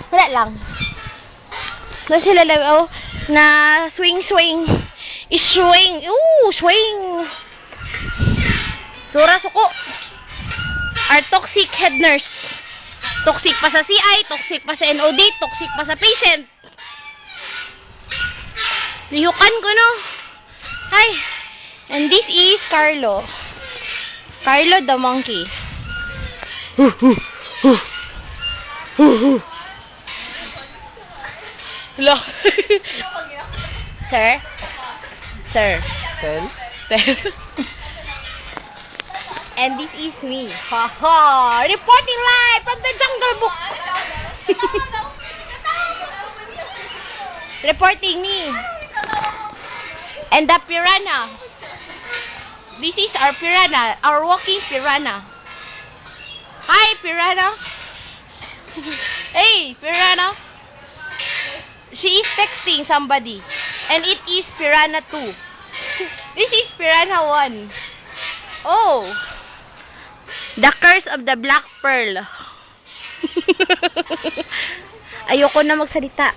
Wala lang. Na sila lang, oh, na swing. Swing. Ooh, swing. Sura suko. Our toxic head nurse. Toxic pa sa CI, toxic pa sa NOD, toxic pa sa patient. Liyukan ko, no? Hi. And this is Carlo. Carlo the monkey. Hello. Sir? Sir. Tel? And this is me. Haha! Reporting live from the Jungle Book. Reporting me. And the piranha. This is our piranha. Our walking piranha. Hi, piranha. Hey, piranha. She is texting somebody. And it is piranha 2. This is piranha 1. Oh. The curse of the black pearl. Ayoko na magsalita.